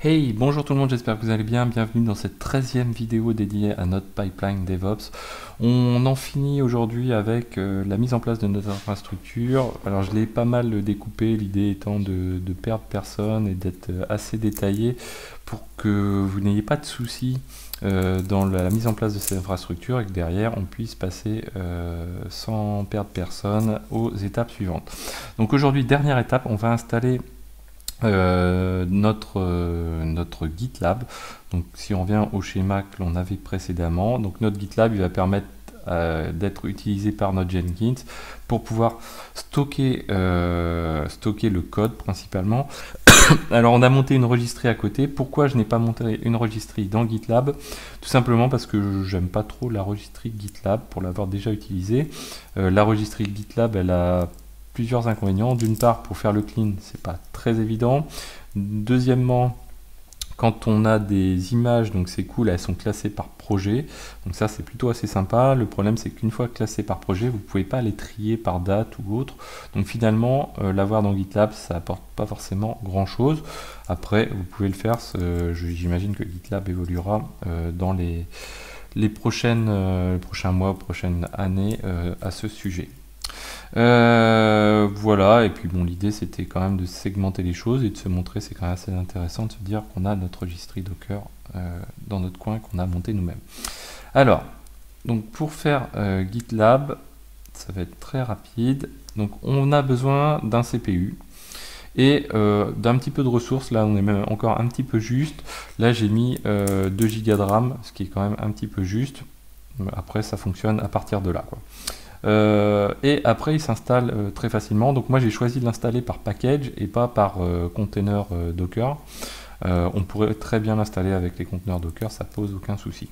Hey, bonjour tout le monde, j'espère que vous allez bien. Bienvenue dans cette 13e vidéo dédiée à notre pipeline DevOps. On en finit aujourd'hui avec la mise en place de notre infrastructure. Alors je l'ai pas mal découpé, l'idée étant de perdre personne et d'être assez détaillé pour que vous n'ayez pas de soucis dans la mise en place de cette infrastructure et que derrière on puisse passer sans perdre personne aux étapes suivantes. Donc aujourd'hui, dernière étape, on va installer notre GitLab. Donc si on revient au schéma que l'on avait précédemment, donc notre GitLab il va permettre d'être utilisé par notre Jenkins pour pouvoir stocker le code principalement. Alors on a monté une registry à côté. Pourquoi je n'ai pas monté une registry dans GitLab? Tout simplement parce que j'aime pas trop la registry GitLab pour l'avoir déjà utilisée. La registry GitLab elle a plusieurs inconvénients. D'une part, pour faire le clean, c'est pas très évident. Deuxièmement, quand on a des images, donc c'est cool, elles sont classées par projet. Donc ça, c'est plutôt assez sympa. Le problème, c'est qu'une fois classées par projet, vous pouvez pas les trier par date ou autre. Donc finalement, l'avoir dans GitLab, ça apporte pas forcément grand chose. Après, vous pouvez le faire. J'imagine que GitLab évoluera dans les prochains mois, prochaines années à ce sujet. Voilà, et puis bon, l'idée c'était quand même de segmenter les choses et de se montrer, c'est quand même assez intéressant de se dire qu'on a notre registry Docker dans notre coin qu'on a monté nous-mêmes. Alors, donc pour faire GitLab, ça va être très rapide. Donc on a besoin d'un CPU et d'un petit peu de ressources. Là on est même encore un petit peu juste. Là j'ai mis 2 Go de RAM, ce qui est quand même un petit peu juste. Après ça fonctionne à partir de là, quoi. Et après il s'installe très facilement. Donc moi j'ai choisi de l'installer par package et pas par container Docker. On pourrait très bien l'installer avec les conteneurs Docker, ça pose aucun souci.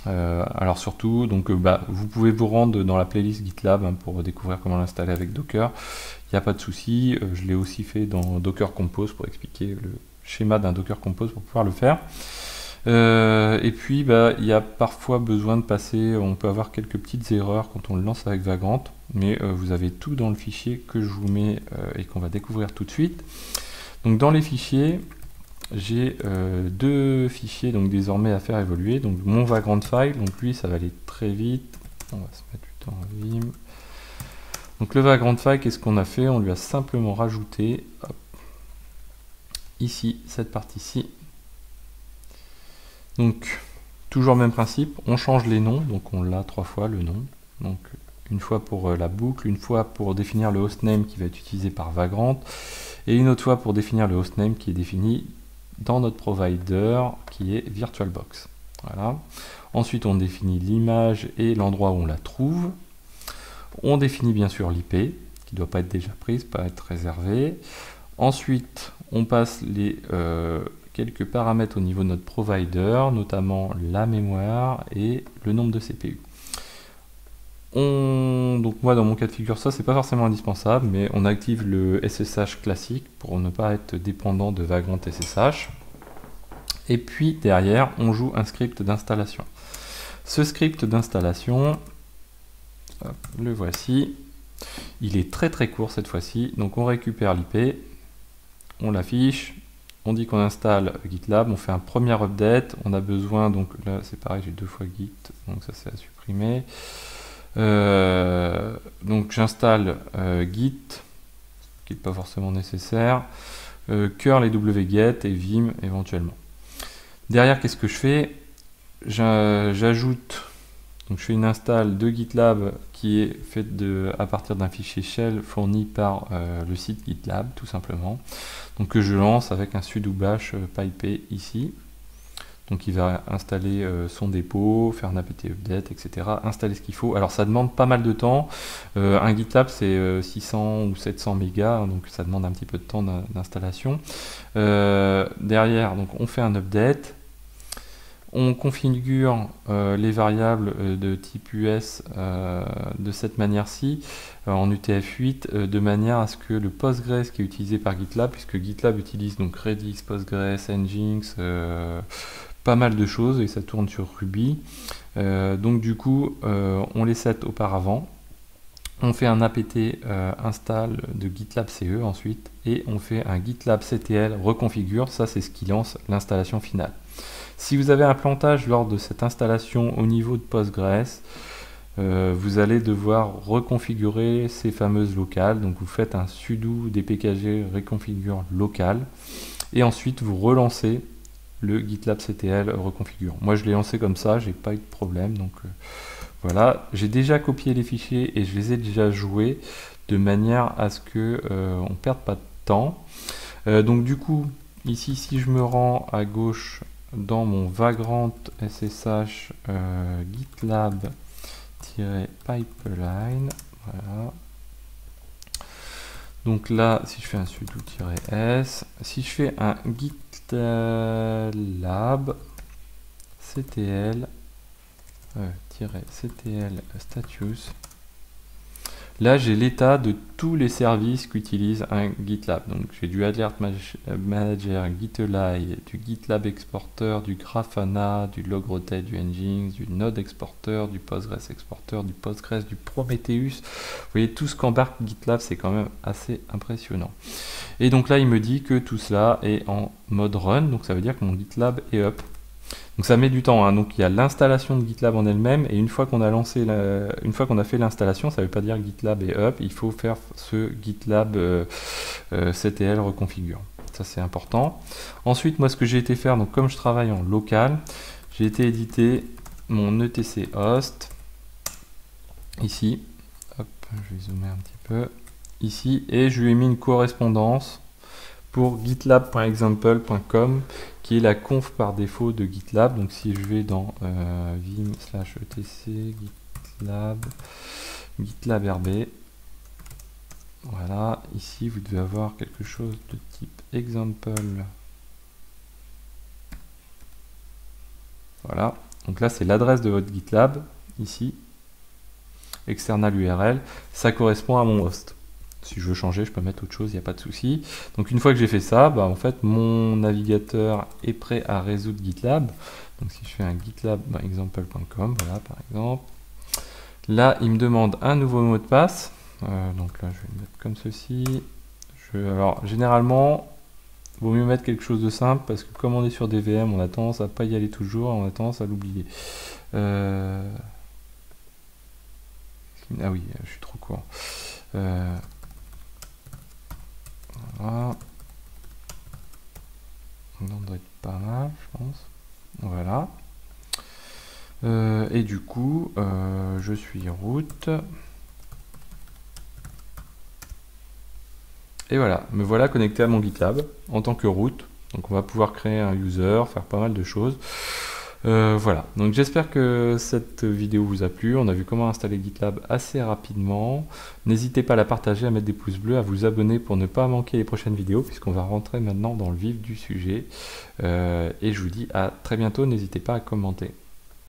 Alors surtout, donc vous pouvez vous rendre dans la playlist GitLab pour découvrir comment l'installer avec Docker. Il n'y a pas de souci. Je l'ai aussi fait dans Docker Compose pour expliquer le schéma d'un Docker Compose pour pouvoir le faire. Et puis il y a parfois besoin de passer, on peut avoir quelques petites erreurs quand on le lance avec Vagrant, mais vous avez tout dans le fichier que je vous mets et qu'on va découvrir tout de suite. Donc dans les fichiers, j'ai 2 fichiers donc désormais à faire évoluer. Donc mon Vagrant file, donc lui ça va aller très vite, on va se mettre du temps en Vim. Donc le Vagrant file, qu'est-ce qu'on a fait? On lui a simplement rajouté ici, cette partie-ci. Donc, toujours le même principe, on change les noms, donc on l'a 3 fois le nom. Donc, une fois pour la boucle, une fois pour définir le hostname qui va être utilisé par Vagrant, et une autre fois pour définir le hostname qui est défini dans notre provider qui est VirtualBox. Voilà. Ensuite, on définit l'image et l'endroit où on la trouve. On définit bien sûr l'IP, qui ne doit pas être déjà prise, pas être réservée. Ensuite, on passe les quelques paramètres au niveau de notre provider, notamment la mémoire et le nombre de CPU. Donc moi dans mon cas de figure ça c'est pas forcément indispensable, mais on active le SSH classique pour ne pas être dépendant de Vagrant SSH. Et puis derrière on joue un script d'installation. Ce script d'installation, le voici, il est très très court cette fois-ci, donc on récupère l'IP, on l'affiche, on dit qu'on installe GitLab, on fait un premier update, on a besoin, donc là c'est pareil, j'ai 2 fois Git, donc ça c'est à supprimer. Donc j'installe Git, qui n'est pas forcément nécessaire, curl et wget et vim éventuellement. Derrière, qu'est-ce que je fais? J'ajoute, donc je fais une install de GitLab qui est faite à partir d'un fichier shell fourni par le site GitLab, tout simplement. Donc que je lance avec un sudo bash pipé ici. Donc il va installer son dépôt, faire un apt update, etc. Installer ce qu'il faut. Alors ça demande pas mal de temps. Un GitLab c'est 600 ou 700 mégas, donc ça demande un petit peu de temps d'installation. Derrière, donc on fait un update. On configure les variables de type US de cette manière-ci, en UTF-8, de manière à ce que le Postgres qui est utilisé par GitLab, puisque GitLab utilise donc Redis, Postgres, Nginx, pas mal de choses, et ça tourne sur Ruby. Donc du coup, on les set auparavant. On fait un apt install de GitLab CE ensuite, et on fait un GitLab CTL reconfigure, ça c'est ce qui lance l'installation finale. Si vous avez un plantage lors de cette installation au niveau de Postgres, vous allez devoir reconfigurer ces fameuses locales. Donc vous faites un sudo dpkg reconfigure local, et ensuite vous relancez le GitLab CTL reconfigure. Moi je l'ai lancé comme ça, j'ai pas eu de problème, donc voilà, j'ai déjà copié les fichiers et je les ai déjà joués de manière à ce que on ne perde pas de temps. Donc du coup, ici, si je me rends à gauche dans mon Vagrant SSH GitLab-pipeline, voilà. Donc là, si je fais un sudo-s, si je fais un GitLab CTL CTL status. Là, j'ai l'état de tous les services qu'utilise un GitLab. Donc, j'ai du Alert Manager, GitLab, du GitLab Exporter, du Grafana, du Logrotate, du Nginx, du Node Exporter, du Postgres Exporter, du Postgres, du Prometheus. Vous voyez, tout ce qu'embarque GitLab, c'est quand même assez impressionnant. Et donc là, il me dit que tout cela est en mode run. Donc, ça veut dire que mon GitLab est up. Donc ça met du temps, hein. Donc il y a l'installation de GitLab en elle-même, et une fois qu'on a lancé une fois qu'on a fait l'installation, ça ne veut pas dire GitLab est up, il faut faire ce GitLab CTL reconfigure. Ça c'est important. Ensuite, moi ce que j'ai été faire, donc comme je travaille en local, j'ai été éditer mon etc host ici. Hop, je vais zoomer un petit peu ici, et je lui ai mis une correspondance pour gitlab.example.com qui est la conf par défaut de GitLab. Donc si je vais dans vim/etc GitLab RB, voilà, ici vous devez avoir quelque chose de type example. Voilà, donc là c'est l'adresse de votre GitLab, ici, external URL, ça correspond à mon host. Si je veux changer, je peux mettre autre chose, il n'y a pas de souci. Donc une fois que j'ai fait ça, bah, en fait, mon navigateur est prêt à résoudre GitLab. Donc si je fais un gitlab.example.com, voilà par exemple. Là, il me demande un nouveau mot de passe. Donc là, je vais le mettre comme ceci. Alors généralement, il vaut mieux mettre quelque chose de simple parce que comme on est sur des VM, on a tendance à pas y aller toujours, on a tendance à l'oublier. Ah oui, je suis trop court. Voilà. On doit être pas mal, je pense. Voilà. Et du coup, je suis root. Et voilà, me voilà connecté à mon GitLab en tant que root. Donc on va pouvoir créer un user, faire pas mal de choses. Voilà, donc j'espère que cette vidéo vous a plu. On a vu comment installer GitLab assez rapidement. N'hésitez pas à la partager, à mettre des pouces bleus, à vous abonner pour ne pas manquer les prochaines vidéos, puisqu'on va rentrer maintenant dans le vif du sujet. Et je vous dis à très bientôt, n'hésitez pas à commenter.